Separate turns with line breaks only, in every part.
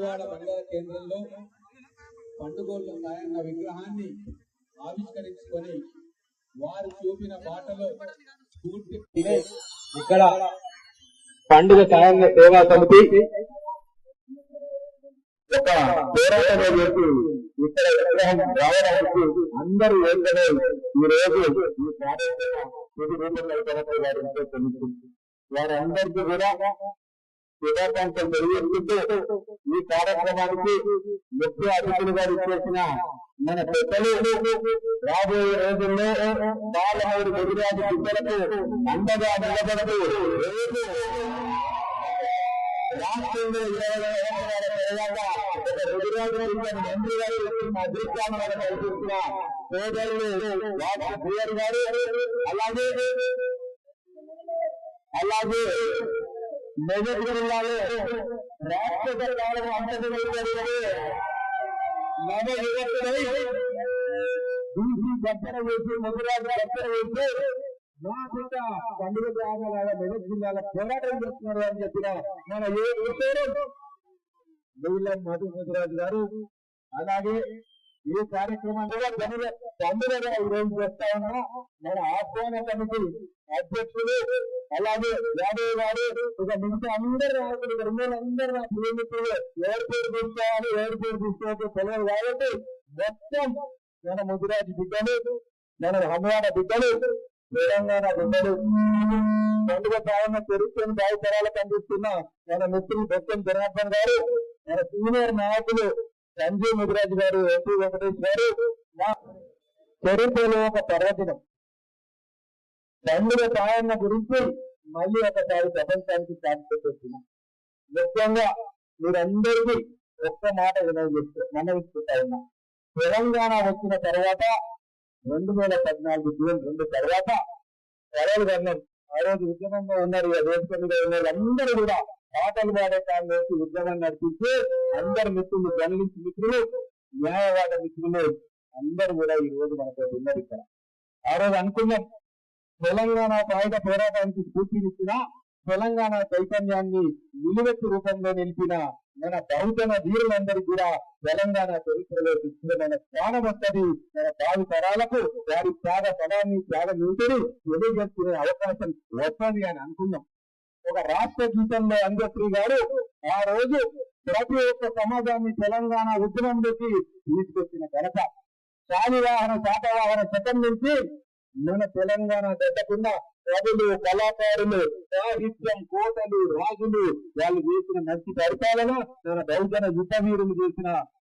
వేములవాడ మండల కేంద్రంలో పండుగోళ్ల సాయన్న విగ్రహాన్ని ఆవిష్కరించుకొని వారు చూపిన బాటలో స్ఫూర్తి ఇక్కడ పండుగ సాయన్న సేవా సమితి ఒక పోరాటం చేసి ఇక్కడ విగ్రహం రావడానికి అందరూ ఏంటనే ఈ రోజు ఈ కార్యక్రమం వారందరికీ కూడా శుభాకాంక్షలు తెలియజేస్తుంటూ ఈ కార్యక్రమానికి ముఖ్య అతిథులుగా చేసిన మన పెద్దలు రాబోయే రోజుల్లో బాలమూరు గుజరాత్ బిడ్డలకు అండగా నిలబడుతూ రాష్ట్రంలో 20 తర్వాత ఒక గుజరాత్ మంత్రి గారు అదృష్టాన్ని కల్పిస్తున్న సోదరులు వాసు గారు అలాగే మెదక్ జిల్లాలో రాష్ట్ర సర్కారం అంతర్గత నవ యువకులై బీసీ దగ్గర వేసి ముద్రాజు దగ్గర వేసి మా బిడ్డ పండుగ గ్రామాల మెదక్ జిల్లాలో పోరాటం చేస్తున్నారు అని చెప్పిన మన నీలం మధు ముద్రాజు గారు అలాగే ఈ కార్యక్రమంలో పండుగగా ఈరోజు చేస్తా ఉన్నా మన ఆహ్వాన కమిటీ అధ్యక్షులు అలాగే యాదవ్ గారు ఇక మిగతా అందరు నాయకులు అందరూ నా ప్రేమికులు ఎవరి పేరు తీసుకోవాలి ఎవరి పేరు తీసుకోవాలి తెలియదు కాబట్టి మొత్తం మన ముదిరాజు బిడ్డలు మన హనుమాన బిడ్డలు తెలంగాణ బిడ్డలు పండుగ ప్రారంభ చరిత్రను భావితరాలకు అందిస్తున్న మన మిత్రులు బొత్తం జనార్దన్ గారు మన సీనియర్ నాయకులు సంజయ్ ముదిరాజు గారు ఎంపీ వెంకటేష్ గారు మా చరిత్రలో ఒక పర్వదినం పండుగ సాయన్న గురించి మళ్ళీ ఒకసారి ప్రపంచానికి సాధిస్తున్నాం. ముఖ్యంగా మీరందరికీ ఒక్క మాట వినవిస్తున్నా ఉన్నా తెలంగాణ వచ్చిన తర్వాత 2014 జూన్ 2 తర్వాత కళలు వర్ణం ఆ రోజు ఉద్యమంలో ఉన్నారు వేదిక మీద ఉన్న అందరూ కూడా పాటలు పాడే కాలం వేసి ఉద్యమం నడిపించి అందరు మిత్రులు జర్నలిస్ట్ మిత్రులు న్యాయవాద మిత్రులు అందరూ కూడా ఈ రోజు మనతో ఉన్నారు. ఇక్కడ ఆ రోజు అనుకున్నాం తెలంగాణ సాయుధ పోరాటానికి స్ఫూర్తినిచ్చిన తెలంగాణ చైతన్యాన్ని నిలువెత్తు రూపంలో నిలిపిన మన బహుజన వీరులందరికీ కూడా తెలంగాణ చరిత్రలో విస్తృతమైన స్థానం వస్తుంది. మన భావి తరాలకు వారి త్యాగ ఫలాన్ని త్యాగ నీతిని తెలియజేసుకునే అవకాశం వస్తుంది అని అనుకున్నాం. ఒక రాష్ట్ర గీతంలో అంజశ్రీ గారు ఆ రోజు ప్రతి ఒక్క సమాజాన్ని తెలంగాణ ఉద్యమంలోకి తీసుకొచ్చిన ఘనత శాలివాహన శాతవాహన శకం నుంచి మన తెలంగాణ దట్టకుండా కవులు కళాకారులు సాహిత్యం కోటలు రాజులు వాళ్ళు చేసిన మంచి పరిపాలన మన బహుజన యుద్ధ వీరులు చేసిన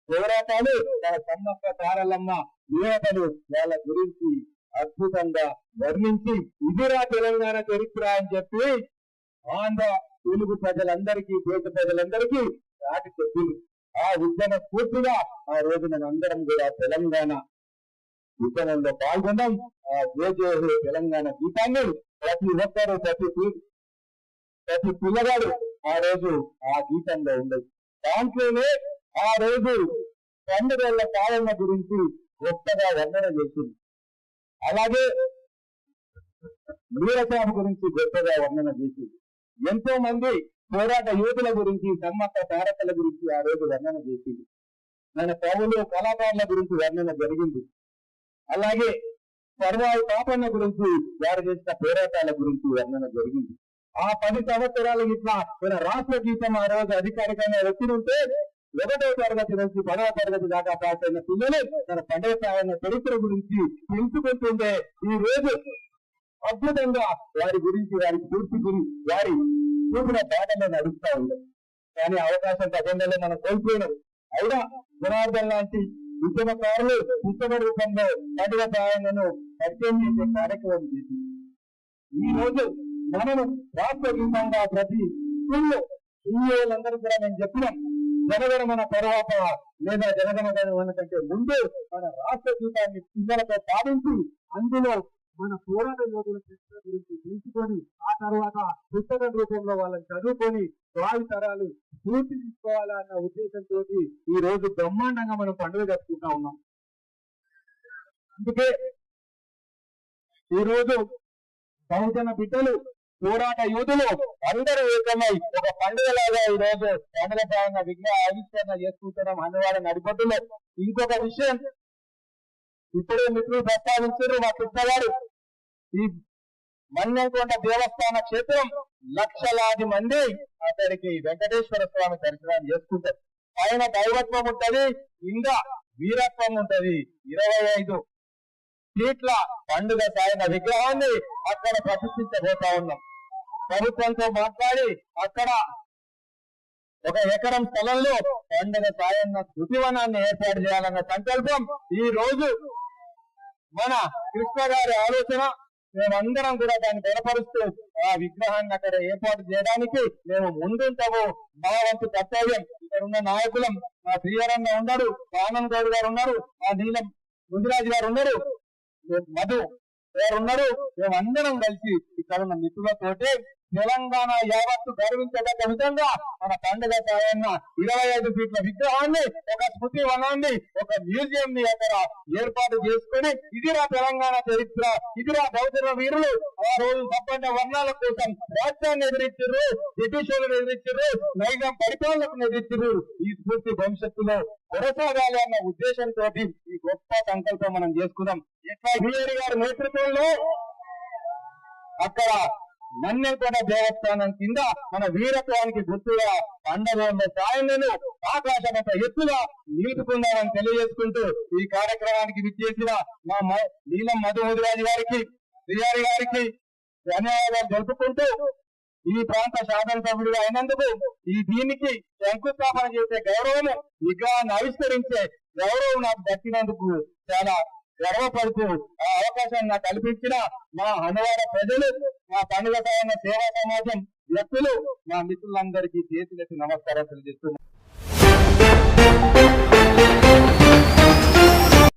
పోరాటాలు మన సమ్మక్క సారలమ్మ యువతలు వాళ్ళ గురించి అద్భుతంగా వర్ణించి ఇదిరా తెలంగాణ చరిత్ర అని చెప్పి ఆంధ్ర తెలుగు ప్రజలందరికీ దేశ ప్రజలందరికీ చాటి చెప్పింది. ఆ ఉద్యమ స్ఫూర్తిగా ఆ రోజు మనందరం కూడా తెలంగాణ ఉద్యమంలో పాల్గొన్నాం. ఆ జయ తెలంగాణ గీతాన్ని ప్రతి ఒక్కరు ప్రతి పిల్లగాడు ఆ రోజు ఆ గీతంలో ఉండదు. దాంట్లోనే ఆ రోజు 2 కాలన్న గురించి గొప్పగా వర్ణన చేసింది. అలాగే వీరసాము గురించి గొప్పగా వర్ణన చేసింది. ఎంతో మంది పోరాట యోధుల గురించి సమ్మక్క సారక్కల గురించి ఆ రోజు వర్ణన చేసింది. మన కవులు కళాకారుల గురించి వర్ణన జరిగింది. అలాగే పర్వాయి పాపన్న గురించి వారు చేసిన పోరాటాల గురించి వర్ణన జరిగింది. ఆ 10 సంవత్సరాల ఇట్లా మన రాష్ట్ర గీతం ఆ రోజు అధికారికంగా వచ్చినుంటే 1వ తరగతి నుంచి 10వ తరగతి దాకా పాస్ అయిన పిల్లలు తన పండుగ సాయన్న చరిత్ర గురించి తెలుసుకుంటుంటే ఈ రోజు అద్భుతంగా వారి గురించి వారి పూర్తి గురించి వారి చూపిన బాటలో నడుస్తూ ఉంది. కానీ అవకాశం తగ్గంలో మనం కోల్పోయినాం. అయినా జనార్దన్ లాంటి ఉద్యమకారులు పుస్తక రూపంలో పండుగ సాయన్నను పరిచయం చేసే కార్యక్రమం చేసింది. ఈ రోజు మనము రాష్ట్ర గీతంగా ప్రతి స్కూల్లో సీఈఓలందరూ కూడా నేను చెప్పినాం జనగణమన తర్వాత లేదా జనగణమన కంటే ముందు మన రాష్ట్ర గీతాన్ని పిల్లలతో సాధించి అందులో మన పోరాట యోధుల చరిత్ర గురించి తెలుసుకొని ఆ తర్వాత పుస్తక రూపంలో వాళ్ళని చదువుకొని భావి తరాలు పూర్తి తీసుకోవాలన్న ఉద్దేశంతో ఈ రోజు బ్రహ్మాండంగా మనం పండుగ జరుపుకుంటా ఉన్నాం. అందుకే ఈ రోజు బహుజన బిడ్డలు పోరాట యూతులు అందరూ ఏకమై ఒక పండుగలాగా ఈ రోజు పండుగ భాగంగా విగ్రహ ఆవిష్కరణ చేసుకుంటున్నాం అన్నవాళ్ళ నడిపట్టులో. ఇంకొక విషయం ఇప్పుడే మిత్రులు ప్రస్తావించారు, మా కృష్ణగారు, ఈ మన్నెంకొండ దేవస్థాన క్షేత్రం లక్షలాది మంది అక్కడికి వెంకటేశ్వర స్వామి దర్శనం చేసుకుంటారు. ఆయన దైవత్వం ఉంటది, ఇంకా వీరత్వం ఉంటది. 25 ఫీట్ల పండుగ సాయన విగ్రహాన్ని అక్కడ ప్రతిష్ఠించబోతా ఉన్నాం. ప్రభుత్వంతో మాట్లాడి అక్కడ 1 ఎకరం స్థలంలో పండుగ సాయన్న శృతివనాన్ని ఏర్పాటు చేయాలన్న సంకల్పం ఈ రోజు మన కృష్ణ గారి ఆలోచన. మేమందరం కూడా దాన్ని బలపరుస్తూ ఆ విగ్రహాన్ని అక్కడ ఏర్పాటు చేయడానికి మేము ముందుంటాము. మా వంతు కర్తవ్యం. ఇక్కడ ఉన్న నాయకులం, మా శ్రీహరన్న ఉన్నారు, ఆనంద్ గౌడ్ గారు ఉన్నారు, ఆ నీలం ముదిరాజు గారు ఉన్నారు, మధు గారు ఉన్నారు. మేమందరం కలిసి ఇక్కడ ఉన్న మిత్రులతోటి తెలంగాణ యావత్తు గర్వించదగ్గ విధంగా మన పండుగ సాయన్న 25 ఫీట్ల విగ్రహాన్ని, ఒక స్మృతి వనాన్ని, ఒక మ్యూజియం ని అక్కడ ఏర్పాటు చేసుకుని, ఇదిరా తెలంగాణ చరిత్ర, ఇదిరా బౌద్ధ వీరులు ఆ రోజు సంపన్న వర్ణాల కోసం రాష్ట్రాన్ని ఎదిరించారు, బ్రిటిషర్లను ఎదిరించారు, నైజాం పరిపాలనకు ఎదిరించారు. ఈ స్ఫూర్తి భవిష్యత్తులో కొనసాగాలి అన్న ఉద్దేశంతో ఈ గొప్ప సంకల్పం మనం చేసుకున్నాం. ఎట్లా బిఆర్ గారి నేతృత్వంలో అక్కడ మన్నెంకొండ దేవస్థానం కింద మన వీరత్వానికి గుర్తుగా పండగ సాయలను ఆకాశమంత ఎత్తుగా నిలుపుకుందామని తెలియజేసుకుంటూ ఈ కార్యక్రమానికి విచ్చేసిన మా నీలం మధురాజు గారికి, శ్రీహరి గారికి ధన్యవాదాలు జరుపుకుంటూ, ఈ ప్రాంత శాసనసభ్యుడిగా అయినందుకు దీనికి శంకుస్థాపన చేసే గౌరవము, విగ్రహాన్ని ఆవిష్కరించే గౌరవం నాకు దక్కినందుకు చాలా గర్వపడుతూ ఆ అవకాశాన్ని నాకు కల్పించిన మా హనువాడ ప్రజలు, మా పండుగ సాయన్న సేవా సమాజం వ్యక్తులు, మా మిత్రులందరికీ చేతులెత్తి నమస్కారం తెలియజేస్తున్నాను.